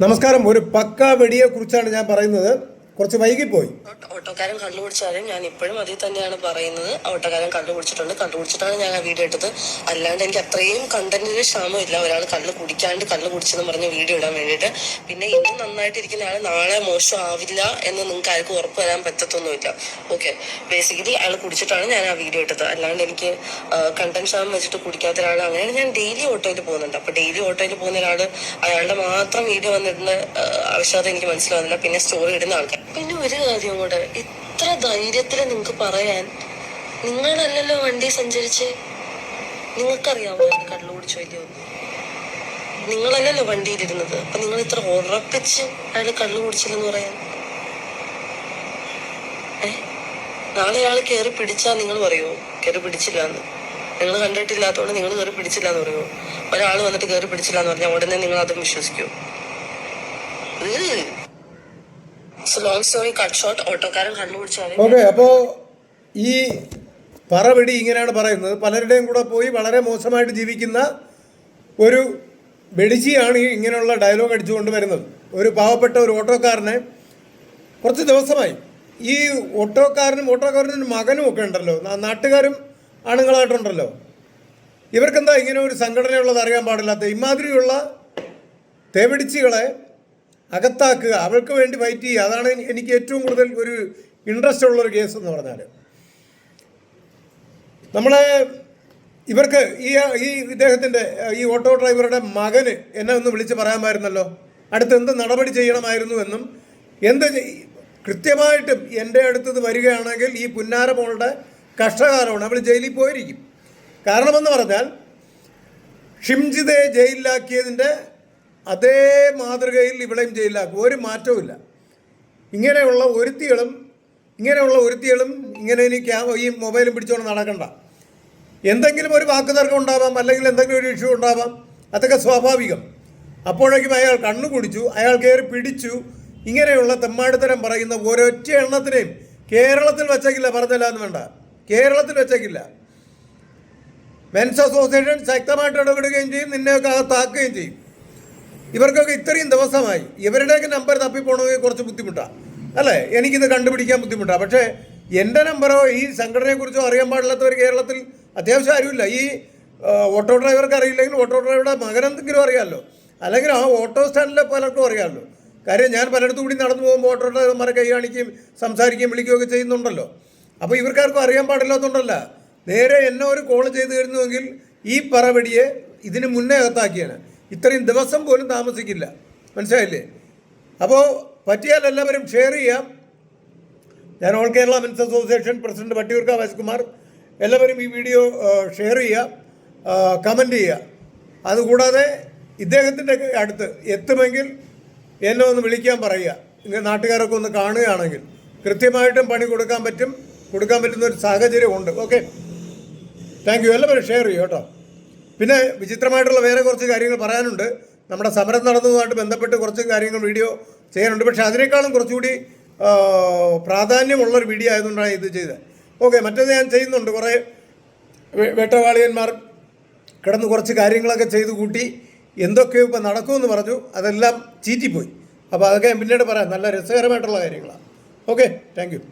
നമസ്കാരം. ഒരു പക്കാ വെടിയെക്കുറിച്ചാണ് ഞാൻ പറയുന്നത്. കുറച്ച് വൈകിപ്പോയി. ഓട്ടോക്കാരൻ കണ്ടുപിടിച്ചാലും ഞാൻ ഇപ്പോഴും അതിൽ തന്നെയാണ് പറയുന്നത്. ഓട്ടോക്കാരൻ കണ്ടുപിടിച്ചിട്ടാണ് ഞാൻ ആ വീഡിയോ എടുത്തത്. അല്ലാണ്ട് എനിക്ക് അത്രയും കണ്ടന്റിന് ക്ഷാമമില്ല. ഒരാൾ കള്ള് കുടിച്ചെന്ന് പറഞ്ഞ് വീഡിയോ ഇടാൻ വേണ്ടിയിട്ട്. പിന്നെ ഇന്ന് നന്നായിട്ടിരിക്കുന്ന ആൾ നാളെ മോശം ആവില്ല എന്ന് നിങ്ങൾക്ക് ആർക്കും ഉറപ്പ് തരാൻ പറ്റത്തൊന്നുമില്ല. ഓക്കെ, ബേസിക്കലി അയാൾ കുടിച്ചിട്ടാണ് ഞാൻ ആ വീഡിയോ എടുത്തത്. അല്ലാണ്ട് എനിക്ക് കണ്ടന്റ് ക്ഷാമം വെച്ചിട്ട് കുടിക്കാത്ത ഒരാൾ അങ്ങനെയാണ്. ഞാൻ ഡെയിലി ഓട്ടോയിൽ പോകുന്നുണ്ട്. അപ്പൊ ഡെയിലി ഓട്ടോയിൽ പോകുന്ന ഒരാൾ അയാളുടെ മാത്രം വീഡിയോ വന്നിടുന്ന ആവശ്യകത എനിക്ക് മനസ്സിലാവുന്നില്ല. പിന്നെ സ്റ്റോറി ഇടുന്ന ആൾക്കാർ. പിന്നെ ഒരു കാര്യം കൂടെ, ഇത്ര ധൈര്യത്തിൽ നിങ്ങൾക്ക് പറയാൻ, നിങ്ങളല്ലല്ലോ വണ്ടി സഞ്ചരിച്ച്, നിങ്ങൾക്കറിയാമോ കള്ളു കുടിച്ചോ ഇല്ലയോ? നിങ്ങളല്ലല്ലോ വണ്ടിയിലിരുന്നത്. അപ്പൊ നിങ്ങൾ ഇത്ര ഉറപ്പിച്ച് അയാൾ കള്ളു കുടിച്ചില്ലെന്ന് പറയാൻ? നാളെ അയാൾ കയറി പിടിച്ചാൽ നിങ്ങൾ പറയുമോ കയറി പിടിച്ചില്ല എന്ന്? നിങ്ങൾ കണ്ടിട്ടില്ലാത്തതുകൊണ്ട് നിങ്ങൾ കയറി പിടിച്ചില്ല എന്ന് പറയുമോ? ഒരാൾ വന്നിട്ട് കയറി പിടിച്ചില്ല എന്ന് പറഞ്ഞാൽ ഉടനെ നിങ്ങൾ അതും വിശ്വസിക്കുമോ? ഓക്കെ, അപ്പോൾ ഈ പറവെടി ഇങ്ങനെയാണ് പറയുന്നത്. പലരുടെയും കൂടെ പോയി വളരെ മോശമായിട്ട് ജീവിക്കുന്ന ഒരു വെടിച്ചിയാണ് ഇങ്ങനെയുള്ള ഡയലോഗ് അടിച്ചുകൊണ്ട് വരുന്നത്. ഒരു പാവപ്പെട്ട ഒരു ഓട്ടോക്കാരനെ കുറച്ച് ദിവസമായി ഈ ഓട്ടോക്കാരനും മകനും ഒക്കെ ഉണ്ടല്ലോ, നാട്ടുകാരും ആണുങ്ങളായിട്ടുണ്ടല്ലോ, ഇവർക്കെന്താ ഇങ്ങനെ ഒരു സംഘടനയുള്ളത് അറിയാൻ പാടില്ലാത്ത? ഇമാതിരിയുള്ള തേവടിച്ചികളെ അകത്താക്കുക, അവൾക്ക് വേണ്ടി ഫൈറ്റ് ചെയ്യുക, അതാണ് എനിക്ക് ഏറ്റവും കൂടുതൽ ഒരു ഇൻട്രസ്റ്റ് ഉള്ളൊരു കേസ് എന്ന് പറഞ്ഞാൽ. ഇവർക്ക് ഈ ഇദ്ദേഹത്തിൻ്റെ ഈ ഓട്ടോ ഡ്രൈവറുടെ മകന് എന്നെ ഒന്ന് വിളിച്ച് പറയാമായിരുന്നല്ലോ, അടുത്ത് എന്ത് നടപടി ചെയ്യണമായിരുന്നു എന്നും. കൃത്യമായിട്ടും എൻ്റെ അടുത്തത് വരികയാണെങ്കിൽ ഈ പുന്നാര മോളുടെ കഷ്ടകാലമാണ്. അവൾ ജയിലിൽ പോയിരിക്കും. കാരണമെന്ന് പറഞ്ഞാൽ ഷിംജിതയെ ജയിലിലാക്കിയതിൻ്റെ അതേ മാതൃകയിൽ ഇവിടെയും ജയിലിലാക്കും. ഒരു മാറ്റവുമില്ല. ഇങ്ങനെയുള്ള ഒരുത്തികളും ഇങ്ങനെ ഈ മൊബൈലും പിടിച്ചുകൊണ്ട് നടക്കണ്ട. എന്തെങ്കിലും ഒരു വാക്കുതർക്കം ഉണ്ടാവാം, അല്ലെങ്കിൽ എന്തെങ്കിലും ഒരു ഇഷ്യൂ ഉണ്ടാവാം, അതൊക്കെ സ്വാഭാവികം. അപ്പോഴേക്കും അയാൾ കണ്ണുകുടിച്ചു, അയാൾ കയറി പിടിച്ചു. ഇങ്ങനെയുള്ള തെമ്മാടിത്തരം പറയുന്ന ഒരൊറ്റ എണ്ണത്തിനെയും കേരളത്തിൽ വെച്ചേക്കില്ല. പറഞ്ഞല്ല എന്ന് വേണ്ട, കേരളത്തിൽ വെച്ചേക്കില്ല. മെൻസ് അസോസിയേഷൻ ശക്തമായിട്ട് ഇടപെടുകയും ചെയ്യും, നിന്നെയൊക്കെ അകത്താക്കുകയും ചെയ്യും. ഇവർക്കൊക്കെ ഇത്രയും ദിവസമായി ഇവരുടെയൊക്കെ നമ്പർ തപ്പിപ്പോണമെങ്കിൽ കുറച്ച് ബുദ്ധിമുട്ടാണ് അല്ലേ? എനിക്കിത് കണ്ടുപിടിക്കാൻ ബുദ്ധിമുട്ടാണ്. പക്ഷേ എൻ്റെ നമ്പറോ ഈ സംഘടനയെക്കുറിച്ചോ അറിയാൻ പാടില്ലാത്തവർ കേരളത്തിൽ അത്യാവശ്യം ആരുമില്ല. ഈ ഓട്ടോ ഡ്രൈവർക്ക് അറിയില്ലെങ്കിൽ ഓട്ടോ ഡ്രൈവറുടെ മകനെന്തെങ്കിലും അറിയാമല്ലോ, അല്ലെങ്കിൽ ആ ഓട്ടോ സ്റ്റാൻഡിലെ പലർക്കും അറിയാമല്ലോ. കാര്യം ഞാൻ പലയിടത്തും കൂടി നടന്നു പോകുമ്പോൾ ഓട്ടോ ഡ്രൈവർമാരെ കൈ കാണിക്കുകയും സംസാരിക്കുകയും വിളിക്കുകയൊക്കെ ചെയ്യുന്നുണ്ടല്ലോ. അപ്പോൾ ഇവർക്കാർക്കും അറിയാൻ പാടില്ലാത്തതുകൊണ്ടല്ല. നേരെ എന്നെ ഒരു കോൾ ചെയ്ത് തരുന്നുവെങ്കിൽ ഈ പറവടിയെ ഇതിന് മുന്നേ അകത്താക്കിയാണ്. ഇത്രയും ദിവസം പോലും താമസിക്കില്ല. മനസ്സിലായില്ലേ? അപ്പോൾ പറ്റിയാൽ എല്ലാവരും ഷെയർ ചെയ്യാം. ഞാൻ all Kerala men's association president Vattiyoorkavu വൈസ്കുമാർ. എല്ലാവരും ഈ വീഡിയോ ഷെയർ ചെയ്യുക, കമൻറ്റ് ചെയ്യുക. അതുകൂടാതെ ഇദ്ദേഹത്തിൻ്റെ അടുത്ത് എത്തുമെങ്കിൽ എന്നെ ഒന്ന് വിളിക്കാൻ പറയുക. ഇങ്ങനെ നാട്ടുകാരൊക്കെ ഒന്ന് കാണുകയാണെങ്കിൽ കൃത്യമായിട്ടും പണി കൊടുക്കാൻ പറ്റുന്ന ഒരു സാഹചര്യമുണ്ട്. Okay, thank you. എല്ലാവരും ഷെയർ ചെയ്യും കേട്ടോ. പിന്നെ വിചിത്രമായിട്ടുള്ള വേറെ കുറച്ച് കാര്യങ്ങൾ പറയാനുണ്ട്. നമ്മുടെ സമരം നടന്നതുമായിട്ട് ബന്ധപ്പെട്ട് കുറച്ച് കാര്യങ്ങൾ വീഡിയോ ചെയ്യാനുണ്ട്. പക്ഷേ അതിനേക്കാളും കുറച്ചുകൂടി പ്രാധാന്യമുള്ളൊരു വീഡിയോ ആയതുകൊണ്ടാണ് ഇത് ചെയ്തത്. ഓക്കെ, മറ്റേത് ഞാൻ ചെയ്യുന്നുണ്ട്. കുറേ വേട്ടവാളിയന്മാർ കിടന്ന് കുറച്ച് കാര്യങ്ങളൊക്കെ ചെയ്തു കൂട്ടി എന്തൊക്കെയോ ഇപ്പം നടക്കുമെന്ന് പറഞ്ഞു. അതെല്ലാം ചീറ്റിപ്പോയി. അപ്പോൾ അതൊക്കെ ഞാൻ പിന്നീട് പറയാം. നല്ല രസകരമായിട്ടുള്ള കാര്യങ്ങളാണ്. Okay, thank you.